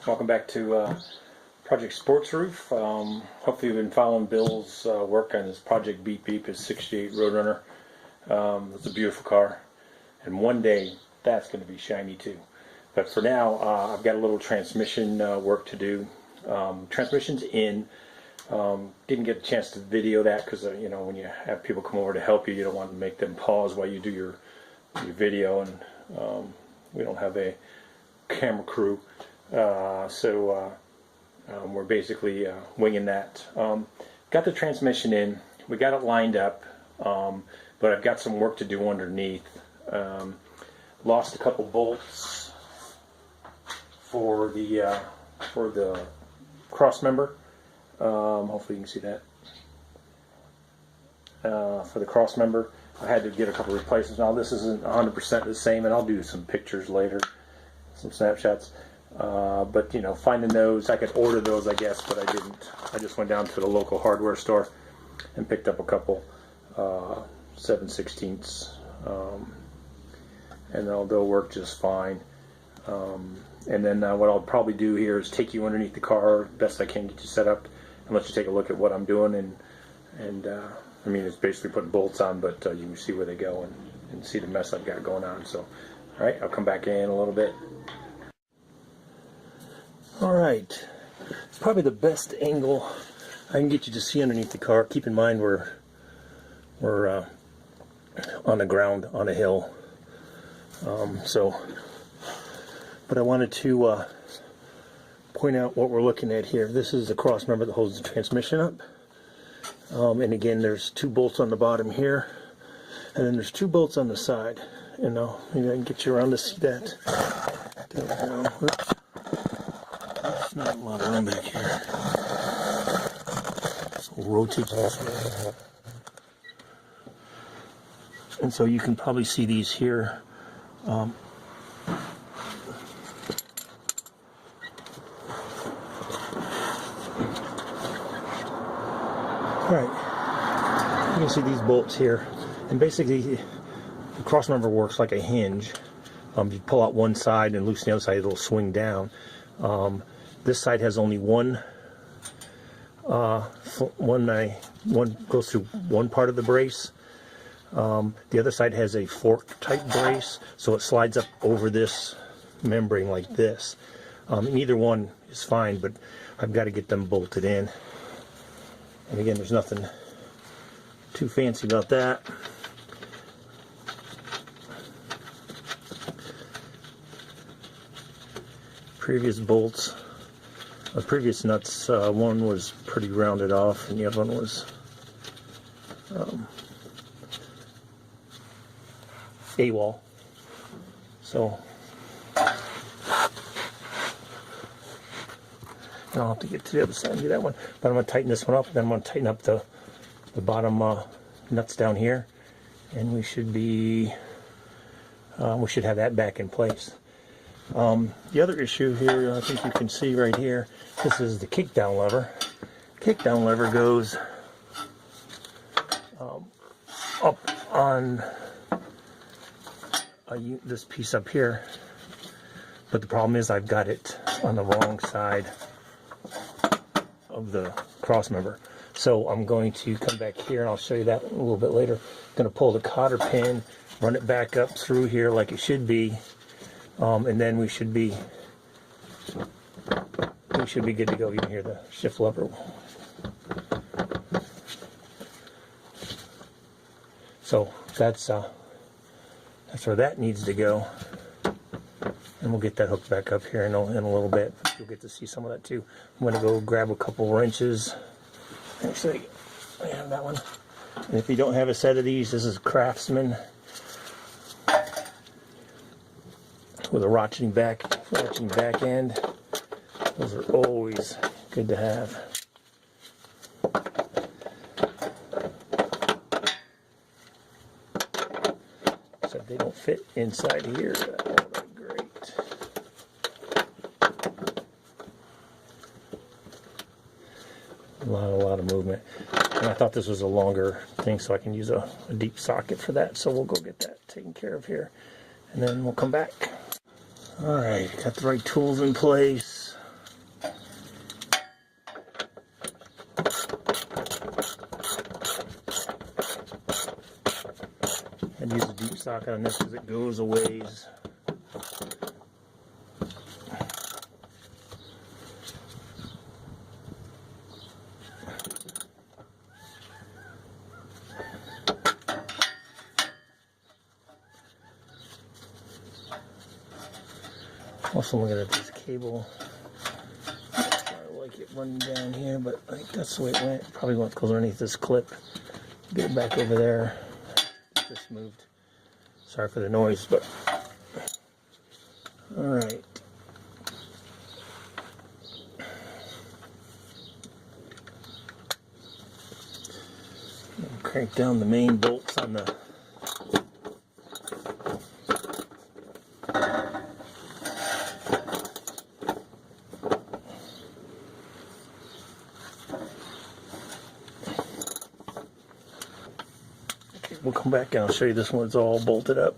Welcome back to Project Sports Roof. Hopefully you've been following Bill's work on his Project Beep Beep, his 68 Roadrunner. It's a beautiful car, and one day that's going to be shiny too. But for now, I've got a little transmission work to do. Transmission's in. Didn't get a chance to video that because you know, when you have people come over to help you, you don't want to make them pause while you do your video, and we don't have a camera crew, so we're basically winging that. Got the transmission in, we got it lined up, but I've got some work to do underneath. Lost a couple bolts for the cross member. Hopefully you can see that. For the cross member, I had to get a couple replacements. Now this isn't 100% the same, and I'll do some pictures later, some snapshots. But you know, finding those, I could order those, I guess, but I didn't. I just went down to the local hardware store and picked up a couple 7/16, and they'll work just fine. And then what I'll probably do here is take you underneath the car best I can, get you set up, and let you take a look at what I'm doing. And I mean, it's basically putting bolts on, but you can see where they go and see the mess I've got going on. So, all right, I'll come back in a little bit. All right, it's probably the best angle I can get you to see underneath the car. Keep in mind we're on the ground, on a hill. But I wanted to point out what we're looking at here. This is the cross member that holds the transmission up. And again, there's two bolts on the bottom here, and then there's two bolts on the side. You know, maybe I can get you around to see that. There we go. Oops. There's not a lot of room back here. So we'll rotate this way. And so you can probably see these here. Alright, you can see these bolts here, and basically the cross member works like a hinge. You pull out one side and loosen the other side, it'll swing down. This side has only one goes through one part of the brace. The other side has a fork type brace, so it slides up over this membrane like this. And either one is fine, but I've got to get them bolted in. And again, there's nothing too fancy about that. Previous bolts, previous nuts, one was pretty rounded off, and the other one was AWOL. So I'll have to get to the other side and do that one. But I'm going to tighten this one up, and then I'm going to tighten up the bottom nuts down here, and we should have that back in place. The other issue here, I think you can see right here, this is the kickdown lever. Kickdown lever goes up on this piece up here, but the problem is I've got it on the wrong side of the cross member. So I'm going to come back here, and I'll show you that a little bit later. I'm going to pull the cotter pin, run it back up through here like it should be, and then we should be good to go. You can hear the shift lever. So that's where that needs to go. And we'll get that hooked back up here in a little bit. You'll get to see some of that too. I'm going to go grab a couple wrenches. Actually, I have that one. And if you don't have a set of these, this is Craftsman with a ratcheting back end. Those are always good to have. Except they don't fit inside here. A lot of movement, and I thought this was a longer thing, so I can use a deep socket for that. So we'll go get that taken care of here, and then we'll come back. Alright, got the right tools in place. socket on this because it goes a ways. Also looking at this cable. I like it running down here, but I think that's the way it went. Probably goes underneath this clip. Get it back over there. Just moved. Sorry for the noise, but all right. Crank down the main bolts on the we'll come back and I'll show you this one. It's all bolted up.